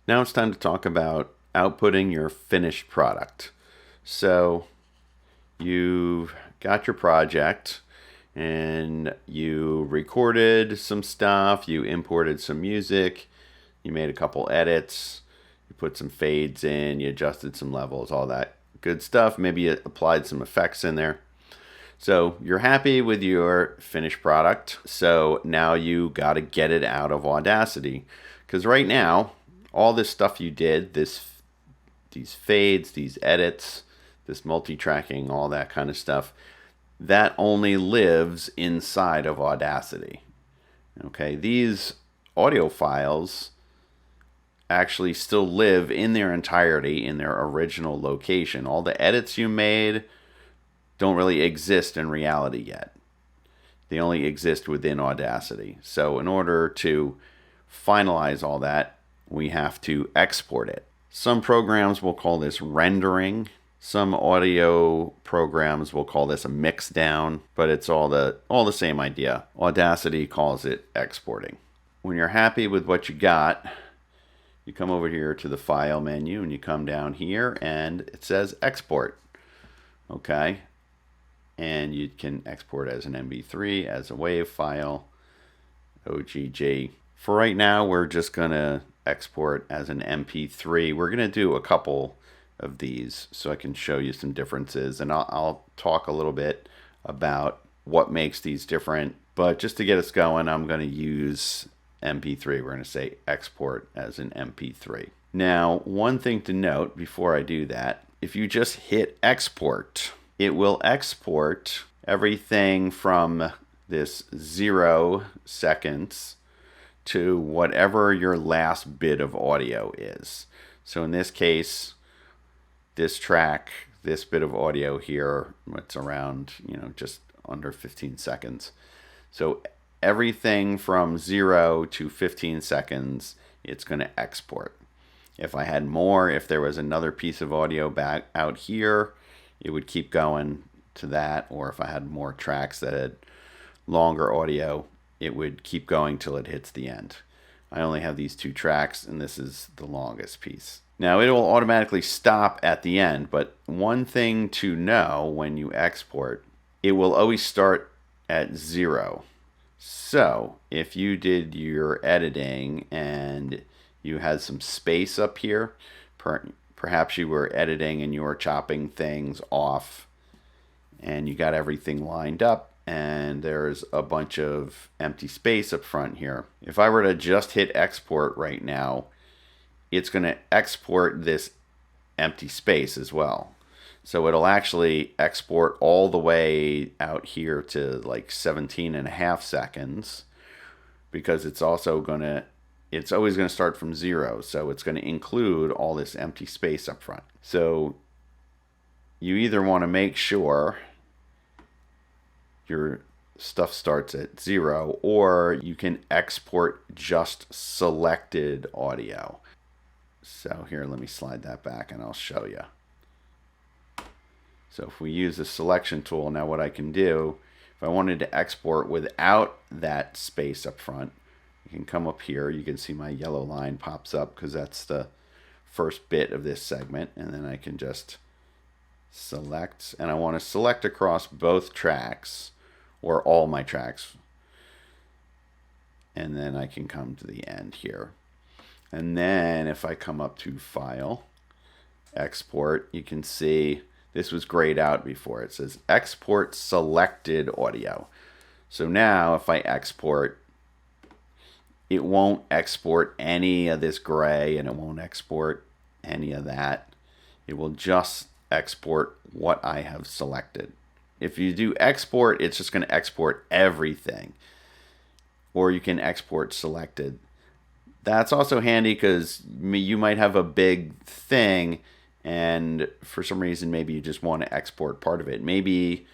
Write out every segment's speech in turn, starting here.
Now it's time to talk about outputting your finished product. So you've got your project and you recorded some stuff, you imported some music, you made a couple edits, you put some fades in, you adjusted some levels, all that good stuff. Maybe you applied some effects in there. So you're happy with your finished product. So now you got to get it out of Audacity. Because right now, all this stuff you did, these fades, these edits, this multi-tracking, all that kind of stuff, that only lives inside of Audacity. Okay, these audio files actually still live in their entirety in their original location. All the edits you made don't really exist in reality yet. They only exist within Audacity. So in order to finalize all that, we have to export it. Some programs will call this rendering. Some audio programs will call this a mix down, but it's all the same idea. Audacity calls it exporting. When you're happy with what you got, you come over here to the file menu and you come down here and it says export. Okay. And you can export as an MP3, as a WAV file, OGG. For right now, we're just going to export as an MP3. We're going to do a couple of these so I can show you some differences. And I'll talk a little bit about what makes these different. But just to get us going, I'm going to use MP3. We're going to say export as an MP3. Now, one thing to note before I do that, if you just hit export, it will export everything from this 0 seconds to whatever your last bit of audio is. So in this case, this track, this bit of audio here, it's around, just under 15 seconds. So everything from 0 to 15 seconds, it's going to export. If I had more, if there was another piece of audio back out here, it would keep going to that. Or if I had more tracks that had longer audio, it would keep going till it hits the end. I only have these 2 tracks, and this is the longest piece. Now, it will automatically stop at the end, but one thing to know when you export, it will always start at 0. So if you did your editing and you had some space up here, perhaps you were editing and you were chopping things off and you got everything lined up and there's a bunch of empty space up front here. If I were to just hit export right now, it's going to export this empty space as well. So it'll actually export all the way out here to like 17.5 seconds because it's always going to start from 0. So it's going to include all this empty space up front. So you either want to make sure your stuff starts at 0 or you can export just selected audio. So here, let me slide that back and I'll show you. So if we use the selection tool, now what I can do, if I wanted to export without that space up front, you can come up here. You can see my yellow line pops up because that's the first bit of this segment. And then I can just select, and I want to select across both tracks or all my tracks. And then I can come to the end here. And then if I come up to File, Export, you can see this was grayed out before. It says Export Selected Audio. So now if I export, it won't export any of this gray and it won't export any of that. It will just export what I have selected. If you do export, it's just going to export everything. Or you can export selected. That's also handy because you might have a big thing and for some reason maybe you just want to export part of it. Maybe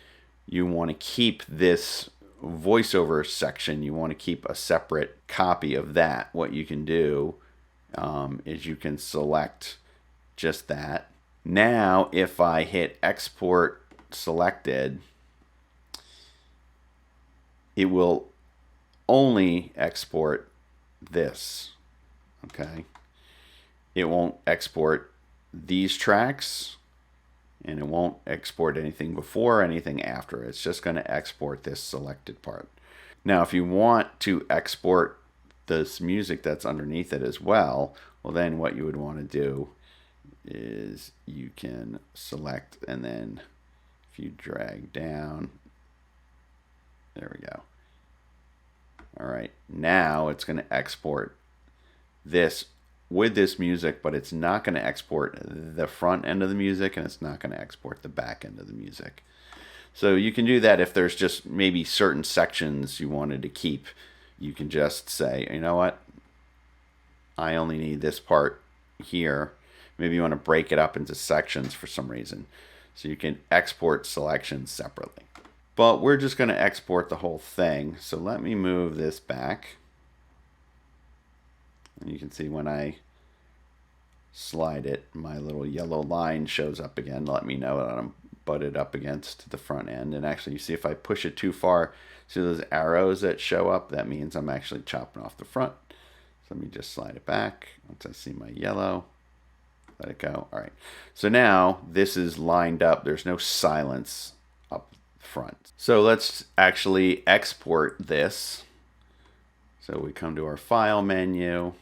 you want to keep this voiceover section. You want to keep a separate copy of that. What you can do is you can select just that. Now if I hit export selected, it will only export this. Okay. it won't export these tracks, and it won't export anything before or anything after. It's just going to export this selected part. Now, if you want to export this music that's underneath it as well, well, then what you would want to do is you can select, and then if you drag down, there we go. All right, now it's going to export this with this music, but it's not going to export the front end of the music, and it's not going to export the back end of the music. So you can do that if there's just maybe certain sections you wanted to keep. You can just say, you know what, I only need this part here. Maybe you want to break it up into sections for some reason. So you can export selections separately. But we're just going to export the whole thing. So let me move this back. And you can see when I slide it, my little yellow line shows up again to let me know that I'm butted up against the front end. And actually, you see if I push it too far, see those arrows that show up? That means I'm actually chopping off the front. So let me just slide it back. Once I see my yellow, let it go. All right. So now this is lined up. There's no silence up front. So let's actually export this. So we come to our file menu,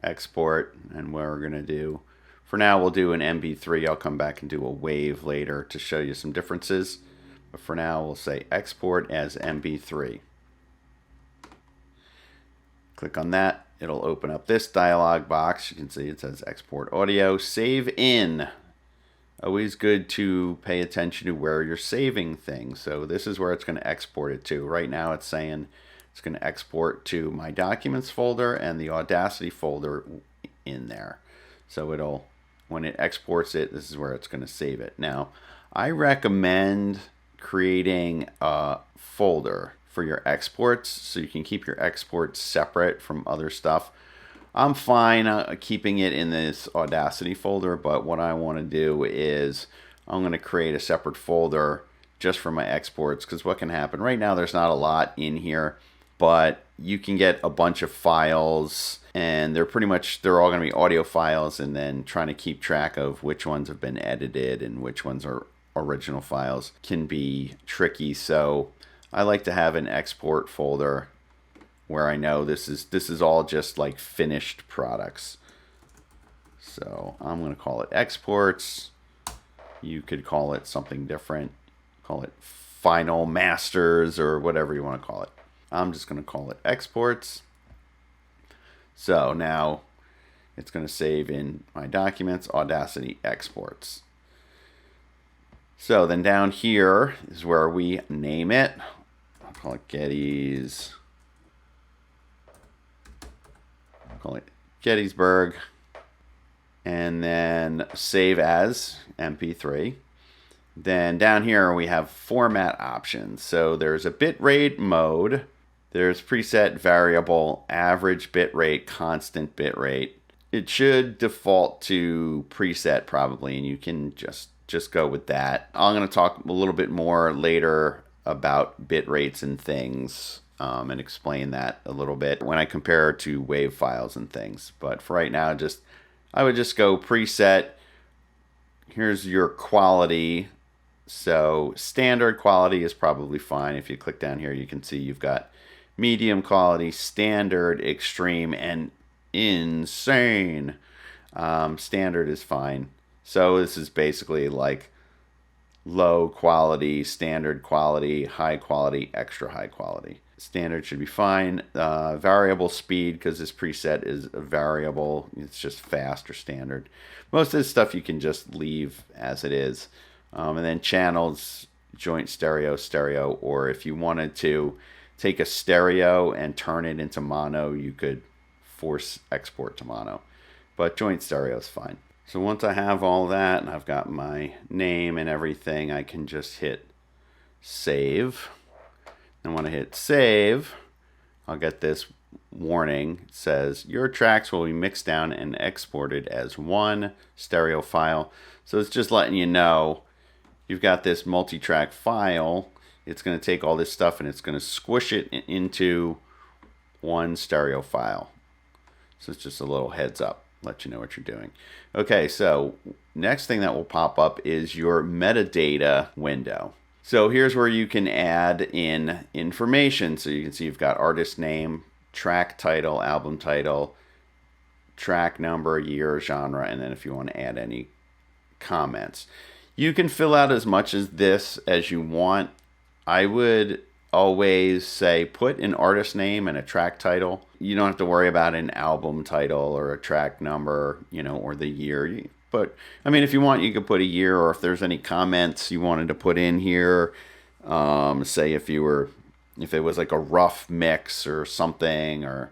export, and what we're going to do, for now we'll do an MP3. I'll come back and do a wave later to show you some differences. But for now we'll say export as MP3. Click on that. It'll open up this dialog box. You can see it says export audio, save in. Always good to pay attention to where you're saving things. So this is where it's going to export it to. Right now it's saying it's going to export to my documents folder and the Audacity folder in there. So it'll, when it exports it, this is where it's going to save it. Now, I recommend creating a folder for your exports so you can keep your exports separate from other stuff. I'm fine keeping it in this Audacity folder, but what I want to do is I'm going to create a separate folder just for my exports, because what can happen right now, there's not a lot in here, but you can get a bunch of files and they're all going to be audio files, and then trying to keep track of which ones have been edited and which ones are original files can be tricky. So I like to have an export folder where I know this is all just like finished products. So I'm going to call it exports. You could call it something different. Call it final masters or whatever you want to call it. I'm just going to call it exports. So now it's going to save in my documents, Audacity exports. So then down here is where we name it. I'll call it Gettys. Call it Gettysburg, and then save as MP3. Then down here we have format options. So there's a bitrate mode, there's preset variable, average bitrate, constant bitrate. It should default to preset probably, and you can just go with that. I'm going to talk a little bit more later about bit rates and things. And explain that a little bit when I compare to WAV files and things. But for right now, I would just go preset. Here's your quality. So standard quality is probably fine. If you click down here, you can see you've got medium quality, standard, extreme, and insane. Standard is fine. So this is basically like low quality, standard quality, high quality, extra high quality. Standard should be fine. Variable speed, because this preset is a variable. It's just fast or standard. Most of this stuff you can just leave as it is. And then channels, joint stereo, stereo, or if you wanted to take a stereo and turn it into mono, you could force export to mono. But joint stereo is fine. So once I have all that and I've got my name and everything, I can just hit save. And when I hit save, I'll get this warning. It says your tracks will be mixed down and exported as one stereo file. So it's just letting you know you've got this multi-track file. It's going to take all this stuff and it's going to squish it into one stereo file. So it's just a little heads up. let you know what you're doing. Okay, so next thing that will pop up is your metadata window. So here's where you can add in information. So you can see you've got artist name, track title, album title, track number, year, genre, and then if you want to add any comments. You can fill out as much as this as you want. I would always say put an artist name and a track title. You don't have to worry about an album title or a track number, or the year. But I mean, if you want, you could put a year, or if there's any comments you wanted to put in here, say if it was like a rough mix or something, or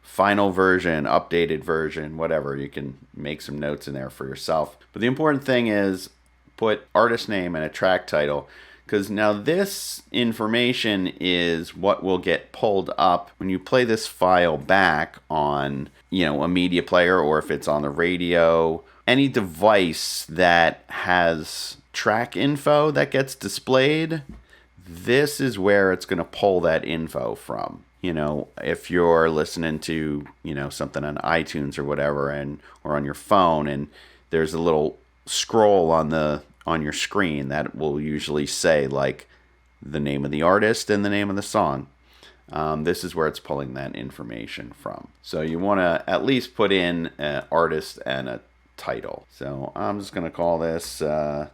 final version, updated version, whatever, you can make some notes in there for yourself. But the important thing is put artist name and a track title, because now this information is what will get pulled up when you play this file back on, a media player, or if it's on the radio, any device that has track info that gets displayed. This is where it's going to pull that info from. If you're listening to, something on iTunes or whatever, or on your phone, and there's a little scroll on your screen that will usually say like the name of the artist and the name of the song. This is where it's pulling that information from. So you want to at least put in an artist and a title. So I'm just going to call this, I'm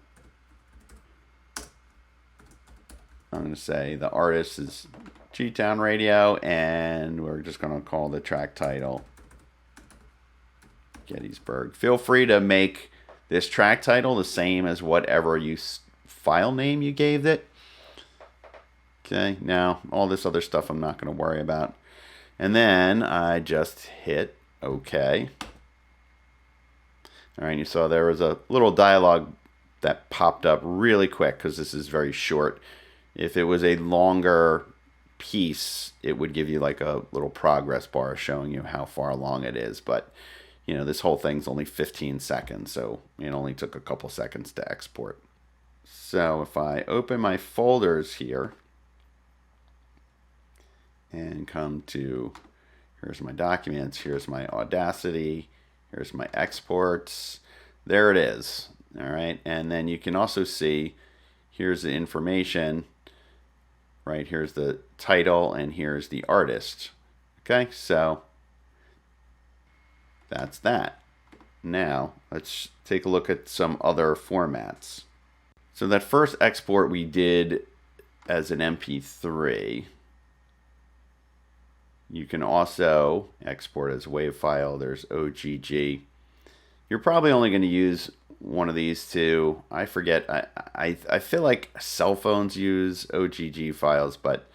going to say the artist is G-Town Radio, and we're just going to call the track title Gettysburg. Feel free to make this track title the same as whatever file name you gave it. Okay, now all this other stuff I'm not going to worry about. And then I just hit OK. All right, you saw there was a little dialogue that popped up really quick because this is very short. If it was a longer piece, it would give you like a little progress bar showing you how far along it is. But, this whole thing's only 15 seconds, so it only took a couple seconds to export. So if I open my folders here and come to, here's my documents, here's my Audacity, here's my exports. There it is. All right. And then you can also see, here's the information, right? Here's the title and here's the artist. Okay. So that's that. Now let's take a look at some other formats. So that first export we did as an MP3. You can also export as WAV file. There's OGG. You're probably only going to use one of these two. I forget. I feel like cell phones use OGG files, but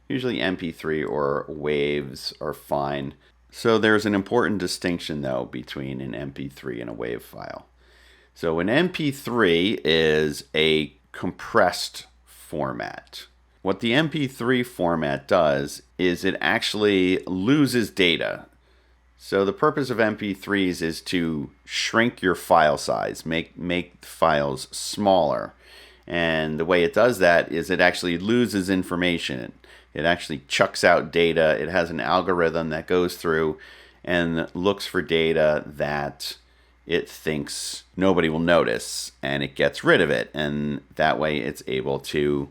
usually MP3 or WAVs are fine. So there's an important distinction, though, between an MP3 and a WAV file. So an MP3 is a compressed format. What the MP3 format does is it actually loses data. So the purpose of MP3s is to shrink your file size, make files smaller. And the way it does that is it actually loses information. It actually chucks out data. It has an algorithm that goes through and looks for data that it thinks nobody will notice, and it gets rid of it. And that way it's able to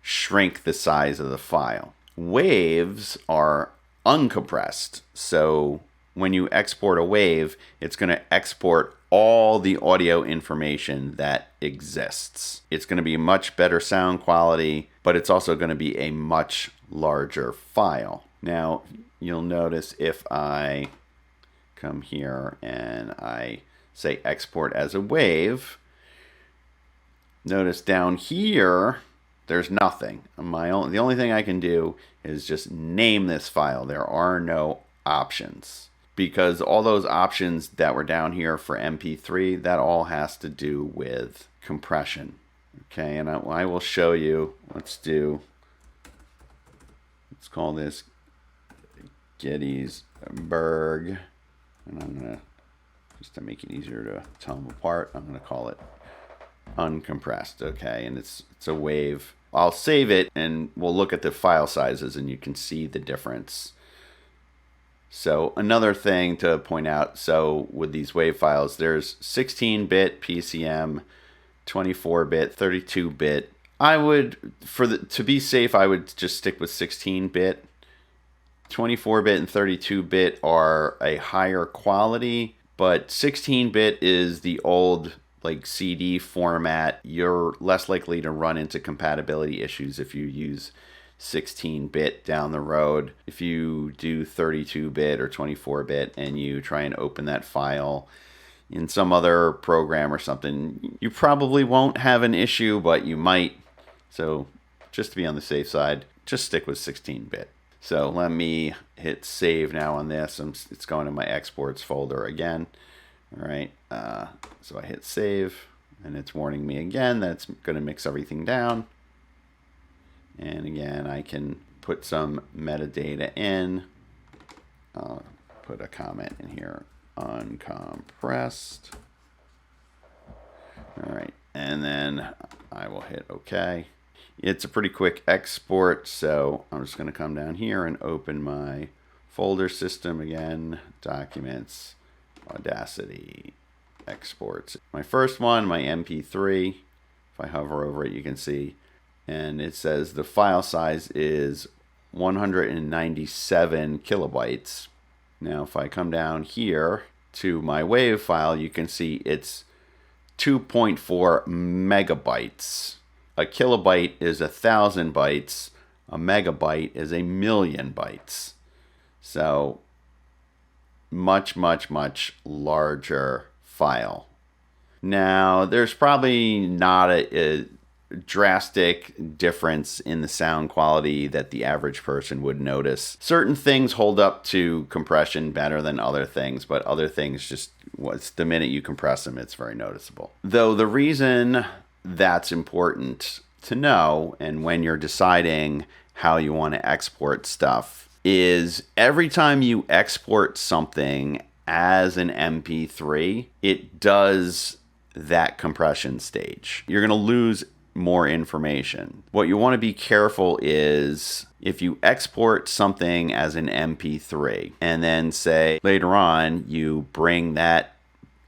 shrink the size of the file. Waves are uncompressed. So when you export a wave, it's going to export all the audio information that exists. It's going to be much better sound quality, but it's also going to be a much larger file. Now, you'll notice if I come here and I say export as a wave, notice down here, there's nothing. The only thing I can do is just name this file. There are no options, because all those options that were down here for MP3, that all has to do with compression. Okay, and I will show you. Let's call this Gettysburg, and I'm gonna, just to make it easier to tell them apart, I'm gonna call it uncompressed. Okay, and it's a wave. I'll save it and we'll look at the file sizes and you can see the difference. So another thing to point out, so with these WAV files, there's 16-bit PCM, 24-bit, 32-bit. I would, to be safe, I would just stick with 16-bit. 24-bit and 32-bit are a higher quality, but 16-bit is the old like CD format. You're less likely to run into compatibility issues if you use 16-bit down the road. If you do 32-bit or 24-bit and you try and open that file in some other program or something, you probably won't have an issue, but you might. So just to be on the safe side, just stick with 16-bit. So let me hit save now on this. It's going to my exports folder again. All right, so I hit save, and it's warning me again that it's going to mix everything down. And again, I can put some metadata in. I'll put a comment in here, uncompressed. All right, and then I will hit OK. It's a pretty quick export, so I'm just going to come down here and open my folder system again, documents, Audacity, exports. My first one, my MP3, if I hover over it, you can see, and it says the file size is 197 kilobytes. Now, if I come down here to my WAV file, you can see it's 2.4 megabytes. A kilobyte is 1,000 bytes. A megabyte is 1,000,000 bytes. So much, much, much larger file. Now, there's probably not a drastic difference in the sound quality that the average person would notice. Certain things hold up to compression better than other things, but other things just, the minute you compress them, it's very noticeable. Though the reason that's important to know, and when you're deciding how you want to export stuff, is every time you export something as an MP3, it does that compression stage. You're going to lose more information. What you want to be careful is if you export something as an MP3 and then say later on you bring that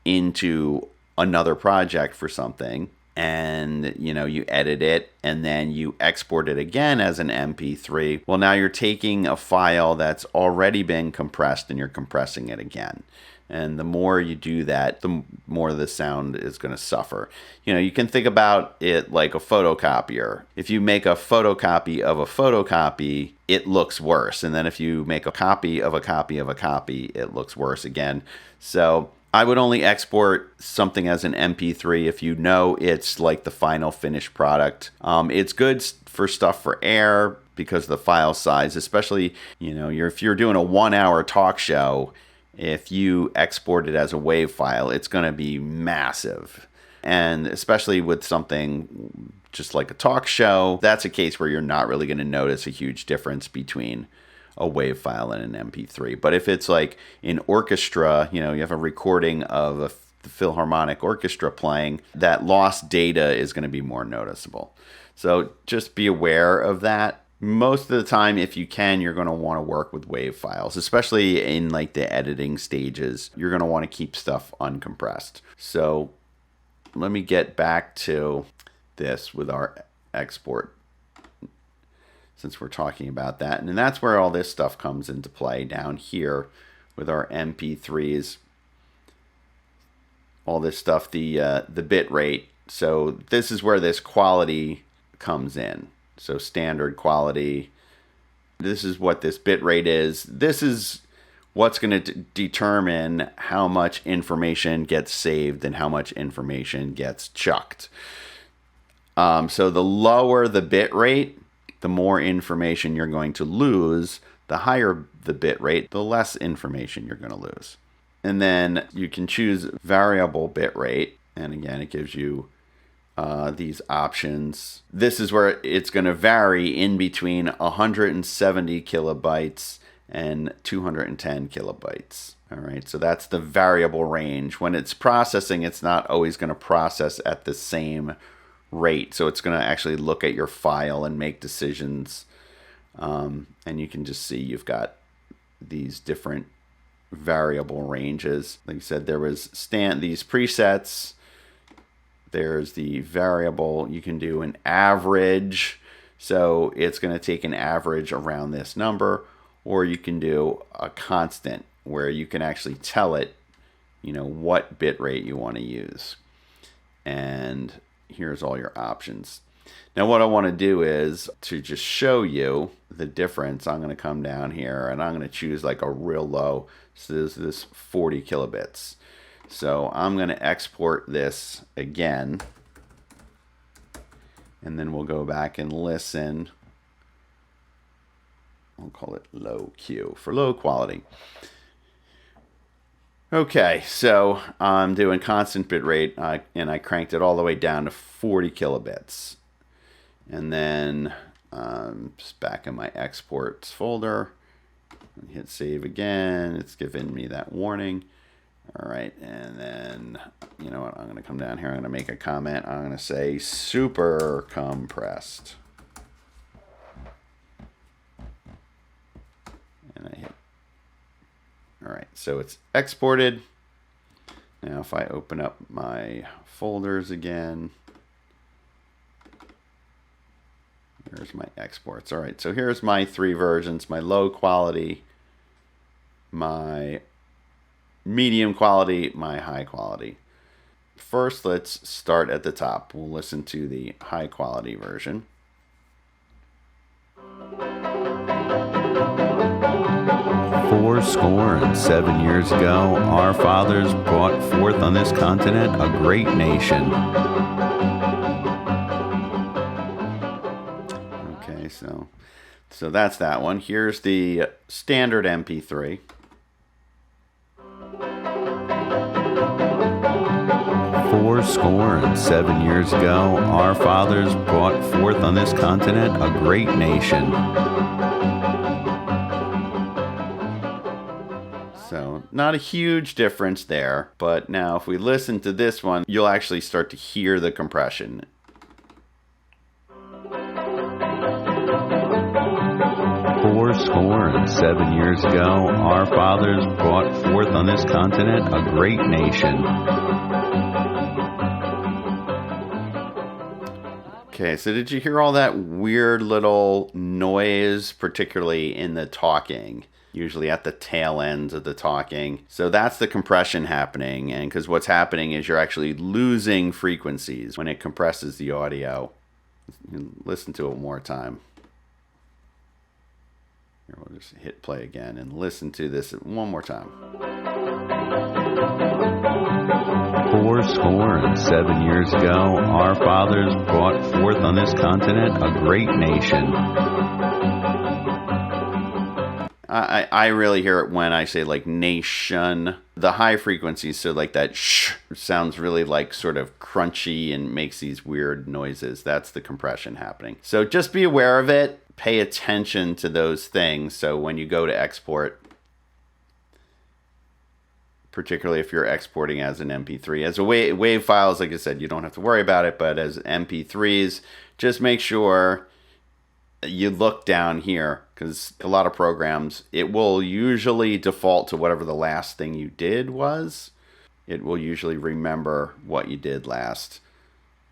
into another project for something, and you edit it and then you export it again as an MP3. Well, now you're taking a file that's already been compressed and you're compressing it again. And the more you do that, the more the sound is going to suffer. You can think about it like a photocopier. If you make a photocopy of a photocopy, it looks worse. And then if you make a copy of a copy of a copy, it looks worse again. So I would only export something as an MP3 if you know it's like the final finished product. It's good for stuff for air because of the file size, especially if you're doing a 1-hour talk show. If you export it as a WAV file, it's going to be massive. And especially with something just like a talk show, that's a case where you're not really going to notice a huge difference between a WAV file and an MP3. But if it's like an orchestra, you have a recording of the Philharmonic Orchestra playing, that lost data is going to be more noticeable. So just be aware of that. Most of the time, if you can, you're going to want to work with WAV files, especially in like the editing stages. You're going to want to keep stuff uncompressed. So let me get back to this with our export, since we're talking about that. And that's where all this stuff comes into play down here with our MP3s. All this stuff, the bit rate. So this is where this quality comes in. So standard quality. This is what this bit rate is. This is what's going to determine how much information gets saved and how much information gets chucked. So the lower the bit rate, the more information you're going to lose. The higher the bit rate, the less information you're going to lose. And then you can choose variable bit rate. And again, it gives you these options. This is where it's going to vary in between 170 kilobytes and 210 kilobytes. All right, so that's the variable range. When it's processing, it's not always going to process at the same rate. So it's going to actually look at your file and make decisions. And you can just see you've got these different variable ranges. Like I said, there was these presets. There's the variable. You can do an average. So it's going to take an average around this number, or you can do a constant where you can actually tell it, what bit rate you want to use. And here's all your options. Now what I want to do is to just show you the difference. I'm going to come down here and I'm going to choose like a real low. So this is 40 kilobits. So I'm going to export this again. And then we'll go back and listen. I'll call it low Q for low quality. Okay, so I'm doing constant bit rate, and I cranked it all the way down to 40 kilobits. And then just back in my exports folder, hit save again. It's giving me that warning. All right, and then, you know what, I'm going to come down here. I'm going to make a comment. I'm going to say super compressed. And I hit. All right, so it's exported. Now if I open up my folders again, here's my exports. All right, so here's my 3 versions: my low quality, my medium quality, my high quality. First, let's start at the top. We'll listen to the high quality version. Fourscore and 7 years ago, our fathers brought forth on this continent a great nation. Okay, so that's that one. Here's the standard MP3. Fourscore and 7 years ago, our fathers brought forth on this continent a great nation. So not a huge difference there, but now if we listen to this one, you'll actually start to hear the compression. Fourscore and 7 years ago, our fathers brought forth on this continent a great nation. Okay, so did you hear all that weird little noise, particularly in the talking? Usually at the tail ends of the talking. So that's the compression happening, and because what's happening is you're actually losing frequencies when it compresses the audio. Listen to it one more time. Here, we'll just hit play again and listen to this one more time. Fourscore and 7 years ago, our fathers brought forth on this continent a great nation. I really hear it when I say like nation. The high frequencies, so like that shh sounds really like sort of crunchy and makes these weird noises. That's the compression happening. So just be aware of it. Pay attention to those things. So when you go to export, particularly if you're exporting as an MP3. As a wave files, like I said, you don't have to worry about it, but as MP3s, just make sure you look down here, because a lot of programs, it will usually default to whatever the last thing you did was. It will usually remember what you did last.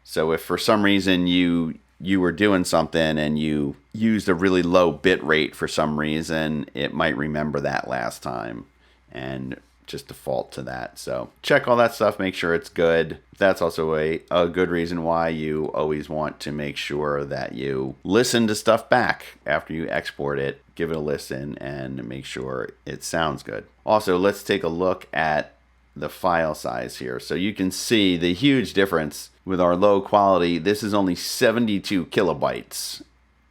So if for some reason you were doing something and you used a really low bit rate for some reason, it might remember that last time and just default to that. So check all that stuff, make sure it's good. That's also a good reason why you always want to make sure that you listen to stuff back after you export it. Give it a listen and make sure it sounds good. Also, let's take a look at the file size here. So you can see the huge difference with our low quality. This is only 72 kilobytes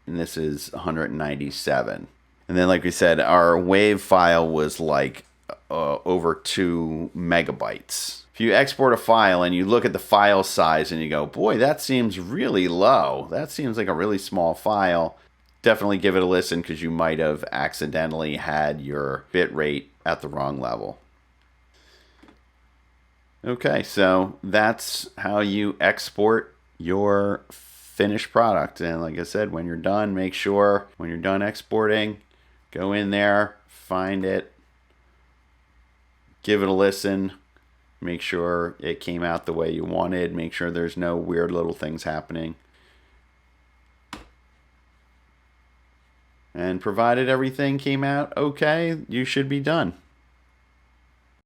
and this is 197. And then like we said, our wave file was like over 2 megabytes. If you export a file and you look at the file size and you go, boy, that seems really low. That seems like a really small file. Definitely give it a listen, because you might have accidentally had your bit rate at the wrong level. Okay, so that's how you export your finished product. And like I said, when you're done, make sure when you're done exporting, go in there, find it, give it a listen, make sure it came out the way you wanted, make sure there's no weird little things happening. And provided everything came out okay, you should be done.